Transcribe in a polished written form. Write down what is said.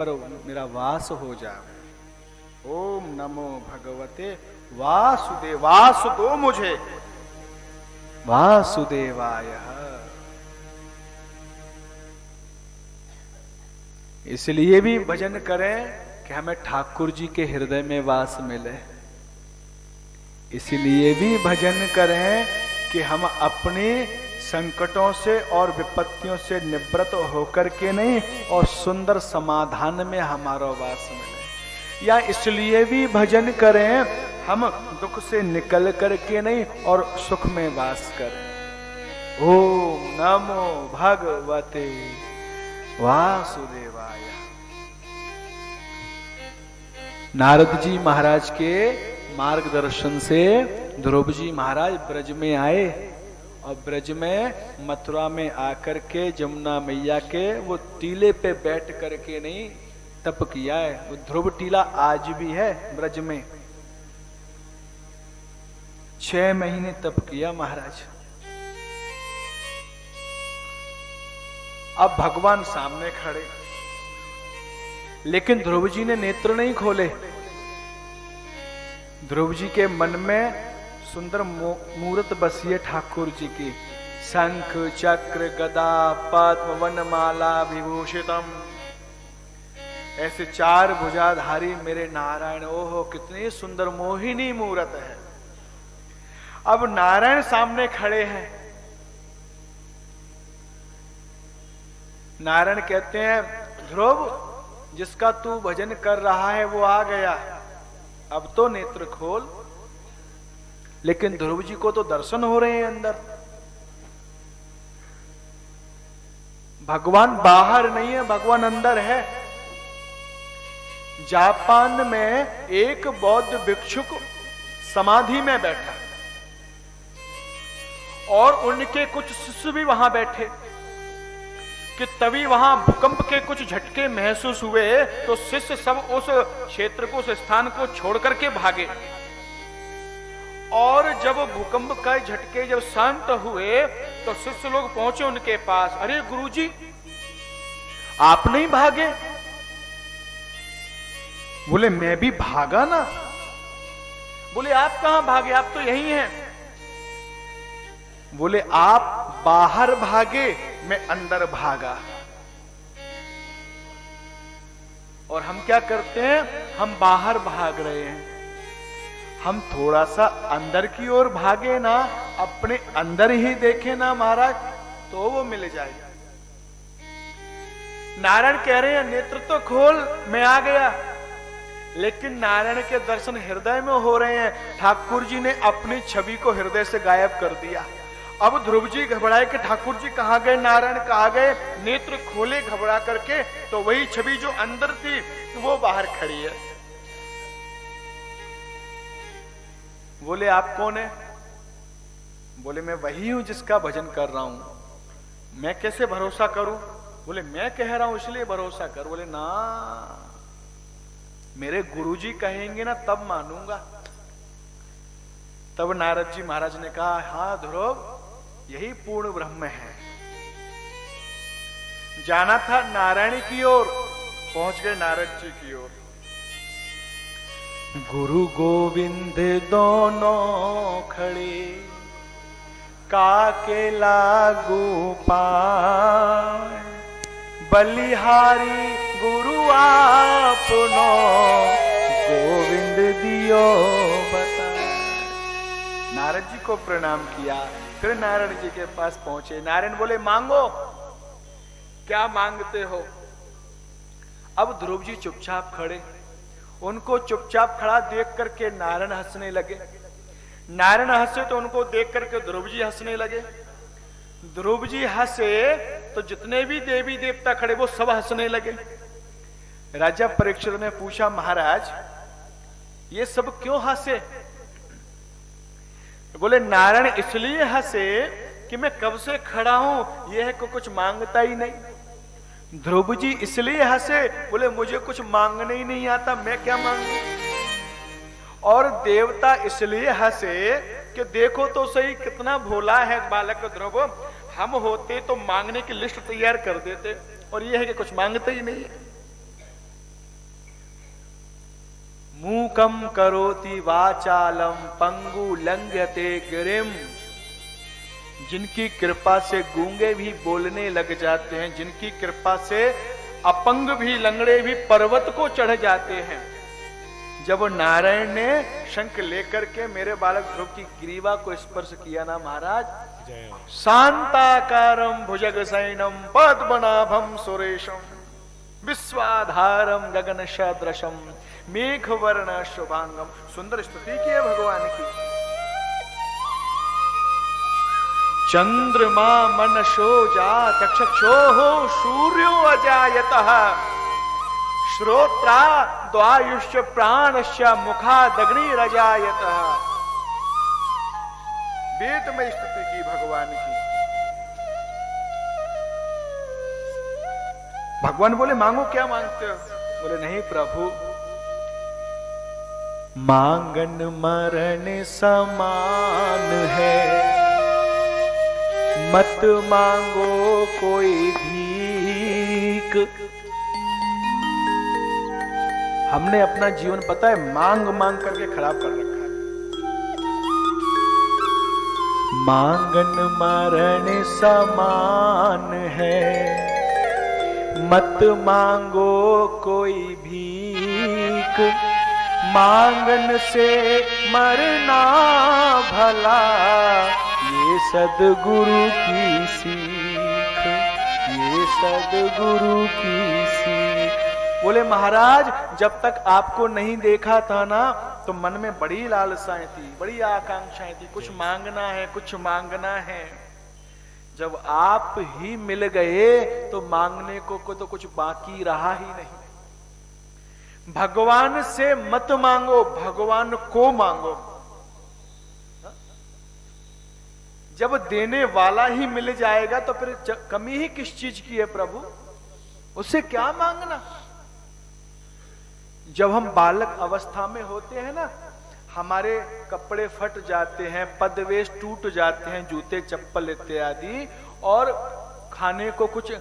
पर मेरा वास हो जाए। ओम नमो भगवते वासुदेव। वास दो मुझे वासुदेवाय। इसलिए भी भजन करें कि हमें ठाकुर जी के हृदय में वास मिले। इसलिए भी भजन करें कि हम अपने संकटों से और विपत्तियों से निवृत्त होकर के नहीं और सुंदर समाधान में हमारा वास मिले। या इसलिए भी भजन करें हम दुख से निकल करके नहीं और सुख में वास करें। ओम नमो भगवते वासुदेवाय। नारद जी महाराज के मार्गदर्शन से ध्रुव जी महाराज ब्रज में आए और ब्रज में मथुरा में आकर के जमुना मैया के वो टीले पे बैठ करके नहीं तप किया है। वो ध्रुव टीला आज भी है ब्रज में। 6 महीने तप किया महाराज। अब भगवान सामने खड़े, लेकिन ध्रुव जी ने नेत्र नहीं खोले। ध्रुव जी के मन में सुंदर मूर्त बसी है ठाकुर जी की। शंख चक्र गदा पद्म वनमाला विभूषितम। ऐसे 4 भुजाधारी मेरे नारायण। ओहो कितनी सुंदर मोहिनी मूर्त है। अब नारायण सामने खड़े हैं। नारायण कहते हैं ध्रुव जिसका तू भजन कर रहा है वो आ गया, अब तो नेत्र खोल। लेकिन ध्रुव जी को तो दर्शन हो रहे हैं अंदर। भगवान बाहर नहीं है, भगवान अंदर है। जापान में एक बौद्ध भिक्षुक समाधि में बैठा और उनके कुछ शिष्य भी वहां बैठे कि तभी वहां भूकंप के कुछ झटके महसूस हुए तो शिष्य सब उस क्षेत्र को, उस स्थान को छोड़ करके भागे। और जब भूकंप का झटके जब शांत हुए तो शिष्य लोग पहुंचे उनके पास। अरे गुरुजी आप नहीं भागे? बोले मैं भी भागा ना। बोले आप कहां भागे, आप तो यही हैं। बोले आप बाहर भागे, मैं अंदर भागा। और हम क्या करते हैं, हम बाहर भाग रहे हैं। हम थोड़ा सा अंदर की ओर भागे ना, अपने अंदर ही देखे ना महाराज, तो वो मिल जाएगा। नारायण कह रहे हैं नेत्र तो खोल, मैं आ गया। लेकिन नारायण के दर्शन हृदय में हो रहे हैं। ठाकुर जी ने अपनी छवि को हृदय से गायब कर दिया। अब ध्रुव जी घबराए कि ठाकुर जी कहां गए, नारायण कहां गए। नेत्र खोले घबरा करके तो वही छवि जो अंदर थी वो बाहर खड़ी है। बोले आप कौन है? बोले मैं वही हूं जिसका भजन कर रहा हूं। मैं कैसे भरोसा करूं? बोले मैं कह रहा हूं इसलिए भरोसा कर। बोले ना, मेरे गुरुजी कहेंगे ना तब मानूंगा। तब नारद जी महाराज ने कहा हाँ ध्रुव यही पूर्ण ब्रह्म है। जाना था नारायण की ओर, पहुंच गए नारद जी की ओर। गुरु गोविंद दोनों खड़े, काके लागू पाए। बलिहारी गुरु आपनो, गोविंद दियो बता। नारद जी को प्रणाम किया, फिर नारायण जी के पास पहुंचे। नारायण बोले मांगो, क्या मांगते हो? अब ध्रुव जी चुपचाप खड़े। उनको चुपचाप खड़ा देख करके नारायण हंसने लगे। नारायण हंसे तो उनको देख करके ध्रुव जी हंसने लगे। ध्रुव जी हंसे तो जितने भी देवी देवता खड़े वो सब हंसने लगे। राजा परीक्षित ने पूछा महाराज ये सब क्यों हंसे? बोले नारायण इसलिए हंसे कि मैं कब से खड़ा हूं, यह को कुछ मांगता ही नहीं। ध्रुव जी इसलिए हंसे, बोले मुझे कुछ मांगने ही नहीं आता, मैं क्या मांगू। और देवता इसलिए हंसे कि देखो तो सही कितना भोला है बालक ध्रुव, हम होते तो मांगने की लिस्ट तैयार कर देते, और यह है कि कुछ मांगते ही नहीं है। मूकम करोति वाचालम पंगु लंघ्यते गिरिम। जिनकी कृपा से गूंगे भी बोलने लग जाते हैं, जिनकी कृपा से अपंग भी, लंगड़े भी पर्वत को चढ़ जाते हैं। जब नारायण ने शंख लेकर के मेरे बालक ध्रुव की ग्रीवा को स्पर्श किया ना महाराज, शांताकारम भुजग सैनम पद्मनाभम सुरेशम विश्वाधारम गगन सदृशम मेघवर्ण शुभांगम। सुंदर स्तुति की है भगवान की। चंद्रमा मनशो जात चक्षुषो सूर्यो अजायतः श्रोत्रा द्वायुष्य प्राणस्य मुखादग्निरजायतः। वेद में स्तुति की भगवान की। भगवान बोले मांगो, क्या मांगते हो? बोले नहीं प्रभु, मांगन मरण समान है, मत मांगो कोई भीख। हमने अपना जीवन पता है मांग मांग करके खराब कर रखा है। मांगन मरण समान है, मत मांगो कोई भीख। मांगन से मरना भला, ये सद्गुरु की सीख, ये सद्गुरु की सीख। बोले महाराज, जब तक आपको नहीं देखा था ना, तो मन में बड़ी लालसाएं थी, बड़ी आकांक्षाएं थी, कुछ मांगना है, कुछ मांगना है। जब आप ही मिल गए तो मांगने को तो कुछ बाकी रहा ही नहीं। भगवान से मत मांगो, भगवान को मांगो। जब देने वाला ही मिल जाएगा तो फिर कमी ही किस चीज की है प्रभु? उससे क्या मांगना? जब हम बालक अवस्था में होते हैं ना, हमारे कपड़े फट जाते हैं, पदवेश टूट जाते हैं, जूते चप्पल इत्यादि, और खाने को कुछ